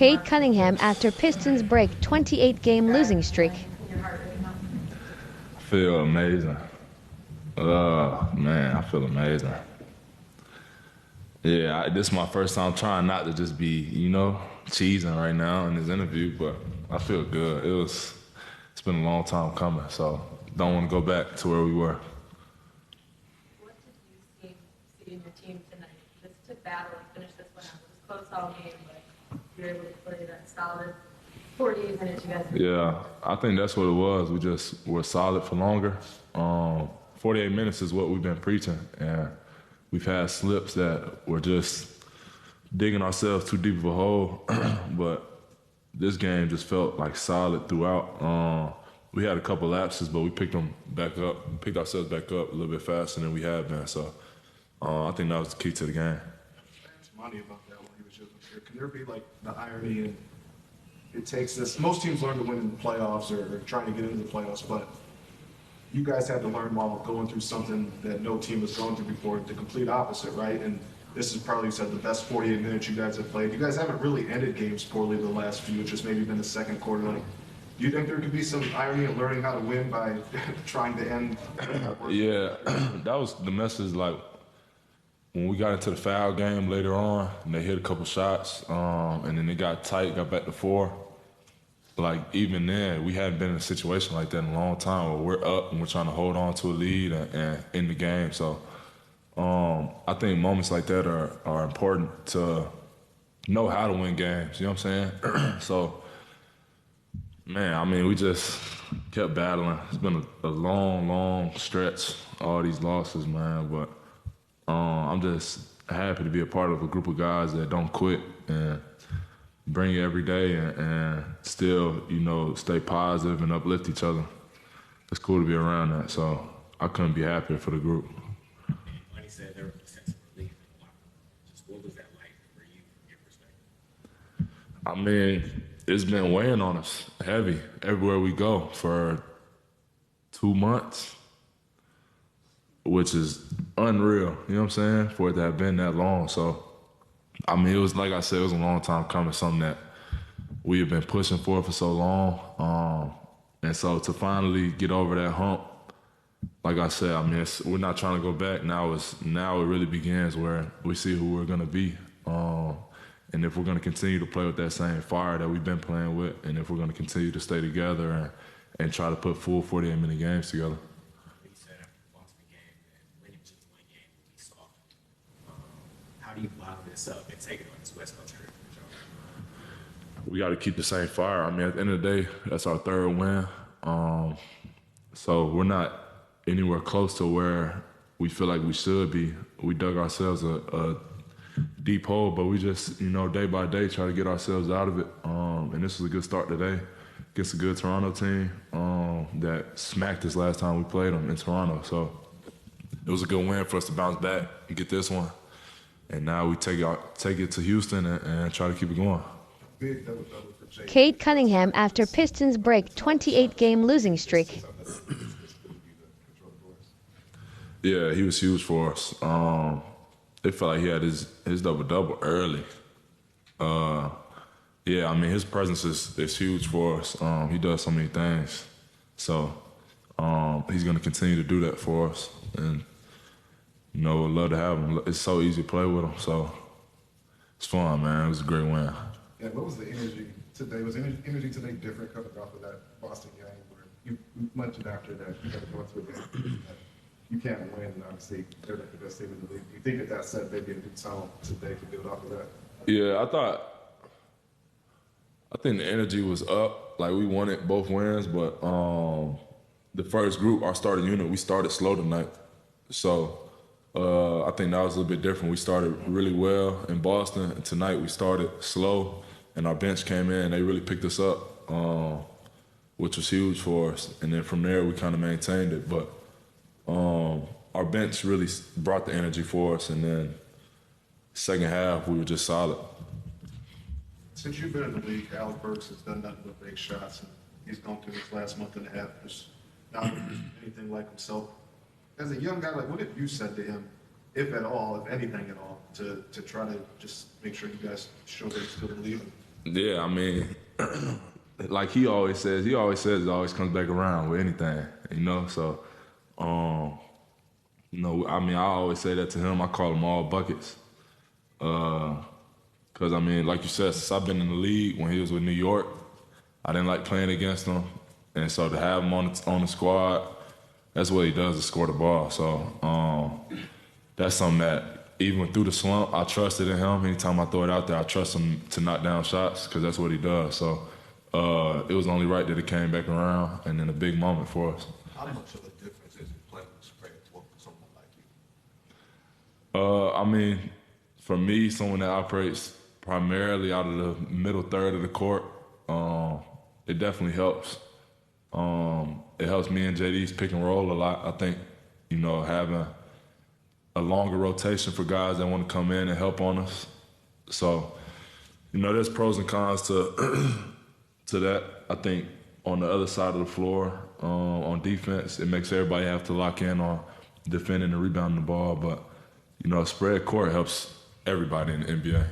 Cade Cunningham after Pistons break 28-game losing streak. I feel amazing. Man, I feel amazing. Yeah, this is my first time trying not to just be, cheesing right now in this interview, but I feel good. It's been a long time coming, so don't want to go back to where we were. What did you see in your team tonight? Just to battle and finish this one out. It was close all game, but you were able to play that solid 48 minutes you guys. Yeah, I think that's what it was. We just were solid for longer. 48 minutes is what we've been preaching, and we've had slips that were just digging ourselves too deep of a hole, but this game just felt like solid throughout. We had a couple lapses, but we picked ourselves back up a little bit faster than we have been. So I think that was the key to the game. Asked Monty about that when he was just here. Can there be like the irony in it takes this? Most teams learn to win in the playoffs or trying to get into the playoffs, but you guys had to learn while going through something that no team has gone through before, the complete opposite, right? And this is probably, you said, the best 48 minutes you guys have played. You guys haven't really ended games poorly the last few, just maybe been the second quarter. Like, do you think there could be some irony in learning how to win by trying to end? Yeah, that was the message. Like when we got into the foul game later on, and they hit a couple shots, and then it got tight, got back to 4. Like even then, we hadn't been in a situation like that in a long time where we're up and we're trying to hold on to a lead and in the game. So I think moments like that are important to know how to win games. You know what I'm saying? So, man, I mean, we just kept battling. It's been a long, long stretch, all these losses, man. But I'm just happy to be a part of a group of guys that don't quit and bring it every day and still, stay positive and uplift each other. It's cool to be around that. So I couldn't be happier for the group. Monty said there was a sense of relief in the locker room. Just what was that like for you from your perspective? I mean, it's been weighing on us heavy everywhere we go for 2 months, which is unreal, you know what I'm saying, for it to have been that long. So, I mean, it was, like I said, it was a long time coming, something that we have been pushing for so long. And so to finally get over that hump, like I said, I mean, we're not trying to go back. Now it really begins where we see who we're going to be. And if we're going to continue to play with that same fire that we've been playing with, and if we're going to continue to stay together and try to put full 48-minute games together. You said after the Boston game that winning just one game would be soft. How do you bottle this up and take it on this West Coast trip? We got to keep the same fire. I mean, at the end of the day, that's our 3rd win. So we're not anywhere close to where we feel like we should be. We dug ourselves a deep hole, but we just, day by day try to get ourselves out of it. And this was a good start today against a good Toronto team that smacked us last time we played them in Toronto. So it was a good win for us to bounce back and get this one. And now we take it to Houston and try to keep it going. Cade Cunningham after Pistons break 28-game losing streak. Yeah, he was huge for us. It felt like he had his double-double early. Yeah, I mean, his presence is huge for us. He does so many things. So he's going to continue to do that for us. And, we'd love to have him. It's so easy to play with him. So it's fun, man. It was a great win. Yeah, what was the energy today? Was the energy today different coming off of that Boston game where you mentioned after that you got to go through a game that you can't win, and obviously they're like the best team in the league. Do you think that set maybe a good tone today to build off of that? Yeah, I think the energy was up. Like, we wanted both wins, but the first group, our starting unit, we started slow tonight. So I think that was a little bit different. We started really well in Boston, and tonight we started slow, and our bench came in, and they really picked us up, which was huge for us. And then from there, we kind of maintained it. But our bench really brought the energy for us, and then second half, we were just solid. Since you've been in the league, Alec Burks has done nothing but big shots, and he's gone through his last month and a half. There's not anything like himself. As a young guy, like, what have you said to him, if at all, if anything at all, to try to just make sure you guys show that you still believe him? Yeah, I mean, like he always says, it always comes back around with anything, you know. So, I mean, I always say that to him. I call him all buckets. Because, I mean, like you said, since I've been in the league, when he was with New York, I didn't like playing against him. And so to have him on the squad, that's what he does is score the ball. So that's something that even through the slump, I trusted in him. Anytime I throw it out there, I trust him to knock down shots because that's what he does. So it was only right that it came back around and then a big moment for us. How much of a difference is it playing with spread for someone like you? I mean, for me, someone that operates primarily out of the middle third of the court, it definitely helps. It helps me and JD's pick and roll a lot. I think, having a longer rotation for guys that want to come in and help on us. So, there's pros and cons to to that. I think on the other side of the floor, on defense, it makes everybody have to lock in on defending and rebounding the ball. But, spread court helps everybody in the NBA.